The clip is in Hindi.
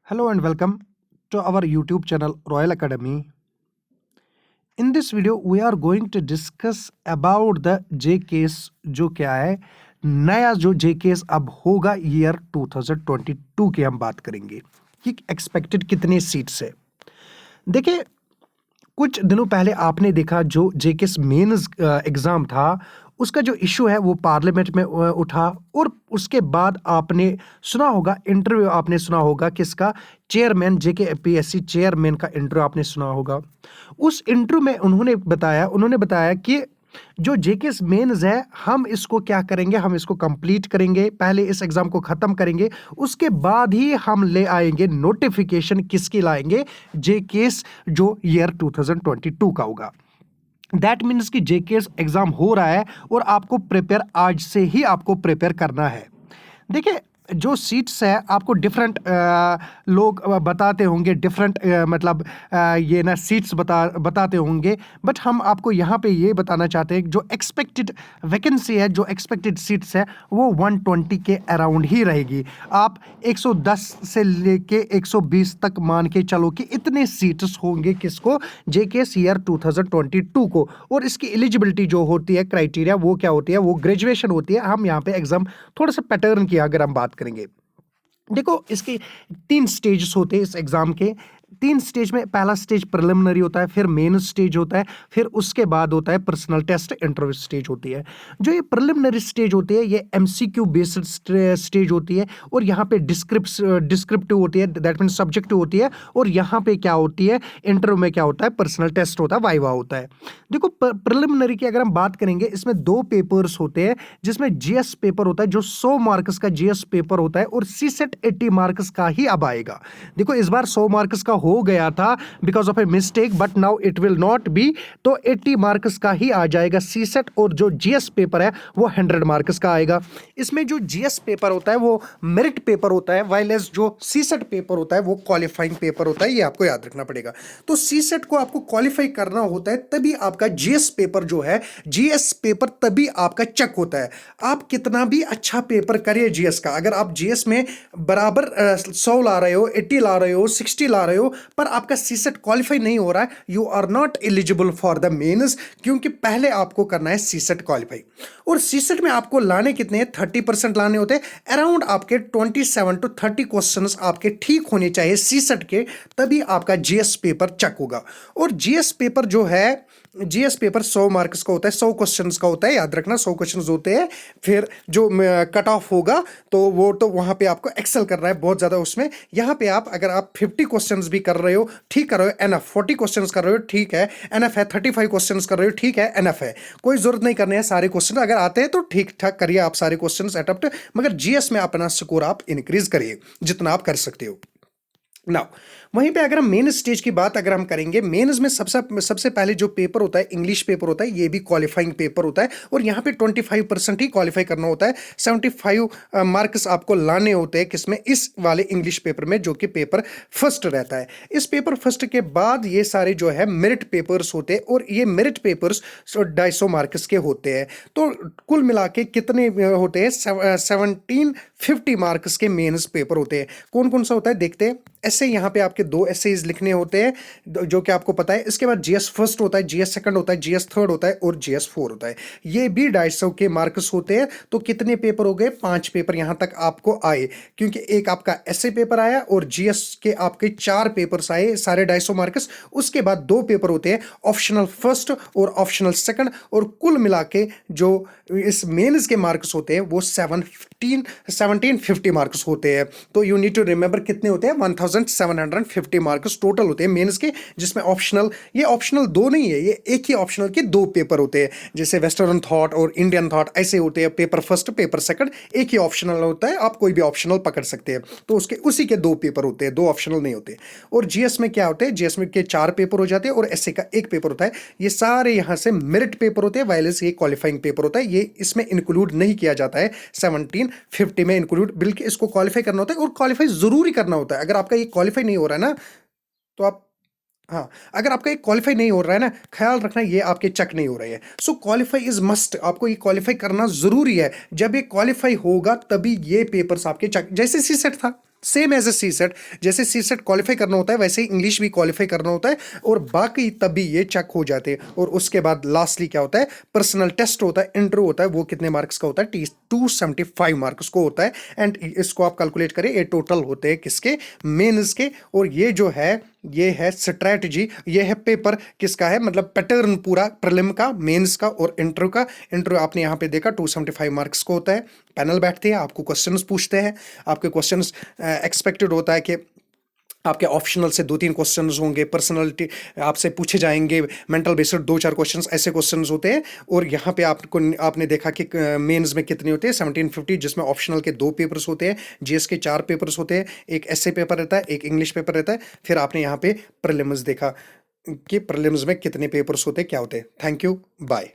Hello and welcome to our YouTube channel Royal Academy. In this video, we are going to discuss about the J case जो क्या है नया जो J case अब होगा ईयर 2022 की हम बात करेंगे कि एक्सपेक्टेड कितने सीट्स है। देखिए कुछ दिनों पहले आपने देखा जो जेकेएस मेंस एग्जाम था उसका जो इशू है वो पार्लियामेंट में उठा और उसके बाद आपने सुना होगा इंटरव्यू आपने सुना होगा किसका चेयरमैन जेकेपीएससी चेयरमैन का इंटरव्यू आपने सुना होगा। उस इंटरव्यू में उन्होंने बताया कि जो जेकेएस मेंस है हम इसको क्या करेंगे, हम इसको कंप्लीट करेंगे, पहले इस एग्जाम को खत्म करेंगे, उसके बाद ही हम ले आएंगे नोटिफिकेशन किसकी लाएंगे, जेकेएस जो ईयर 2022 का होगा। दैट मीन्स कि जेकेएस एग्जाम हो रहा है और आपको प्रिपेयर आज से ही आपको प्रिपेयर करना है। देखिए जो सीट्स है आपको डिफरेंट लोग बताते होंगे, डिफरेंट मतलब ये ना सीट्स बताते होंगे, बट हम आपको यहाँ पे ये बताना चाहते हैं जो एक्सपेक्टेड वैकेंसी है, जो एक्सपेक्टेड सीट्स है वो 120 के अराउंड ही रहेगी। आप 110 से लेके 120 तक मान के चलो कि इतने सीट्स होंगे किसको, जेकेएस ईयर 2022 को। और इसकी एलिजिबिलिटी जो होती है, क्राइटेरिया वो क्या होती है, वो ग्रेजुएशन होती है। हम यहाँ पे एग्जाम थोड़ा सा पैटर्न की अगर हम बात करेंगे, देखो इसके 3 स्टेजेस होते हैं इस एग्जाम के। 3 स्टेज में पहला स्टेज प्रिलिमिनरी होता है, फिर मेन स्टेज होता है, फिर उसके बाद होता है पर्सनल टेस्ट इंटरव्यू स्टेज होती है। जो ये प्रिलिमिनरी स्टेज होती है ये एमसीक्यू बेस्ड स्टेज होती है और यहाँ पे डिस्क्रिप्टिव होती है, दैट मीन सब्जेक्टिव होती है। और यहाँ पे क्या होती है, इंटरव्यू में क्या होता है, पर्सनल टेस्ट होता है, वाइवा होता है। देखो प्रिलिमिनरी की अगर हम बात करेंगे इसमें 2 पेपर्स होते हैं, जिसमें जीएस पेपर होता है जो 100 मार्क्स का जीएस पेपर होता है और सीसेट 80 मार्क्स का ही अब आएगा। देखो इस बार 100 मार्क्स का हो गया था because of a mistake, but now it will not be, तो 80 मार्क्स का ही आ जाएगा सीसेट। और जो जीएस पेपर है वो 100 मार्क्स का आएगा। इसमें जो जीएस पेपर होता है वो मेरिट पेपर होता है, वाइल एज जो सीसेट पेपर होता है वो क्वालिफाइंग पेपर होता है। ये आपको याद रखना पड़ेगा। तो सीसेट को आपको क्वालिफाई करना होता है, तभी आपका जीएस पेपर जो है, जीएस पेपर तभी आपका चेक होता है। आप कितना भी अच्छा पेपर करिए जीएस का, अगर आप जीएस में बराबर 100 ला रहे हो, 80 ला रहे हो, 60 ला रहे हो, पर आपका सीसेट क्वालिफाई नहीं हो रहा है, you are not eligible for the mains, क्योंकि पहले आपको करना है सीसेट क्वालिफाई। और सीसेट में आपको लाने कितने हैं, 30% लाने होते हैं। अराउंड आपके 27 to 30 क्वेश्चंस आपके ठीक होने चाहिए सीसेट के, तभी आपका जीएस पेपर चेक होगा। और जीएस पेपर जो है, जीएस पेपर 100 मार्क्स का होता है, 100 क्वेश्चंस का होता है, याद रखना 100 क्वेश्चंस होते हैं। फिर जो कट ऑफ होगा तो वो तो वहां पे आपको एक्सेल करना है बहुत ज्यादा उसमें। यहां पे आप अगर आप 50 क्वेश्चंस भी कर रहे हो, ठीक कर रहे हो, एनएफ। 40 क्वेश्चंस कर रहे हो, ठीक है, एनएफ है। 35 क्वेश्चंस कर रहे हो, ठीक है, एनएफ है। कोई जरूरत नहीं करने हैं सारे क्वेश्चन, अगर आते हैं तो ठीक ठाक करिए आप सारे क्वेश्चंस अटेम्प्ट, मगर जीएस में अपना स्कोर आप इंक्रीज करिए जितना आप कर सकते हो। नाउ वहीं पे अगर हम मेन स्टेज की बात अगर हम करेंगे, मेंस में सबसे पहले जो पेपर होता है इंग्लिश पेपर होता है, ये भी क्वालिफाइंग पेपर होता है और यहाँ पे 25% ही क्वालिफाई करना होता है। 75 मार्क्स आपको लाने होते हैं किसमें, इस वाले इंग्लिश पेपर में, जो कि पेपर फर्स्ट रहता है। इस पेपर फर्स्ट के बाद ये सारे जो है मेरिट पेपर्स होते हैं और ये मेरिट पेपर्स 250 मार्क्स के होते हैं। तो कुल मिला के कितने होते हैं, 1750 मार्क्स के मेंस पेपर होते हैं। कौन कौन सा होता है देखते हैं। ऐसे यहाँ पे आपके 2 एसेज लिखने होते हैं जो कि आपको पता है। इसके बाद जीएस फर्स्ट होता है, जीएस सेकंड होता है, जीएस थर्ड होता है और जीएस 4 होता है। ये भी 250 के मार्क्स होते हैं। तो कितने पेपर हो गए, 5 पेपर यहां तक आपको आए, क्योंकि एक आपका एसए पेपर आया और जीएस के आपके 4 पेपर्स आए, सारे 250 मार्क्स। उसके बाद 2 पेपर होते हैं, ऑप्शनल फर्स्ट और ऑप्शनल सेकंड, और कुल मिला के जो इस मेंस के मार्क्स होते हैं वो 1750 मार्क्स होते हैं। तो यू नीड टू रिमेंबर कितने होते हैं, 1750 मार्क्स टोटल होते हैं मेंस के, जिसमें ऑप्शनल, ये ऑप्शनल 2 नहीं है, ये एक ही ऑप्शनल के 2 पेपर होते हैं। जैसे वेस्टर्न थॉट और इंडियन थॉट ऐसे होते हैं, पेपर फर्स्ट पेपर सेकंड एक ही ऑप्शनल होता है, आप कोई भी ऑप्शनल पकड़ सकते हैं। तो उसके उसी के 2 पेपर होते हैं, 2 ऑप्शनल नहीं होते। और जीएस में क्या होते हैं, जीएस में के 4 पेपर हो जाते हैं और एसए का 1 पेपर होता है। ये सारे यहां से मेरिट पेपर होते हैं, वाइलेस ये क्वालिफाइंग पेपर होता है। ये इसमें इंक्लूड नहीं किया जाता है 1750 में इंक्लूड, बल्कि इसको क्वालिफाई करना होता है और क्वालिफाई जरूरी करना होता है। अगर आपका ये क्वालिफाई नहीं हो रहा है ना, तो आप, हाँ, अगर आपका एक क्वालिफाई नहीं हो रहा है ना, ख्याल रखना ये आपके चेक नहीं हो रहे हैं। सो क्वालिफाई इज मस्ट, आपको ये क्वालिफाई करना जरूरी है। जब ये क्वालिफाई होगा तभी ये पेपर्स आपके चेक, जैसे सीसेट था, same as a C set, जैसे सी सेट क्वालिफाई करना होता है वैसे ही इंग्लिश भी क्वालिफाई करना होता है, और बाकी तभी ये चेक हो जाते हैं। और उसके बाद लास्टली क्या होता है, पर्सनल टेस्ट होता है, इंटरव्यू होता है, वो कितने मार्क्स का होता है, 275 मार्क्स को होता है। एंड इसको आप कैलकुलेट करें, ये टोटल होते हैं किसके, मेंस के। और ये जो है ये है स्ट्रैटेजी, ये है पेपर किसका है, मतलब पैटर्न पूरा प्रीलिम का, मेंस का और इंटरव्यू का। इंटरव्यू आपने यहां पे देखा 275 मार्क्स को होता है। पैनल बैठते हैं, आपको क्वेश्चंस पूछते हैं, आपके क्वेश्चंस एक्सपेक्टेड होता है कि आपके ऑप्शनल से 2-3 क्वेश्चंस होंगे, पर्सनालिटी आपसे पूछे जाएंगे, मेंटल बेस्ड 2-4 क्वेश्चंस, ऐसे क्वेश्चंस होते हैं। और यहाँ पे आपने देखा कि मेंस में कितने होते हैं, 1750, जिसमें ऑप्शनल के 2 पेपर्स होते हैं, जीएस के 4 पेपर्स होते हैं, एक एसए पेपर रहता है, एक इंग्लिश पेपर रहता है। फिर आपने यहाँ पे प्रीलिम्स देखा कि प्रीलिम्स में कितने पेपर्स होते हैं, क्या होते हैं। Thank you, bye.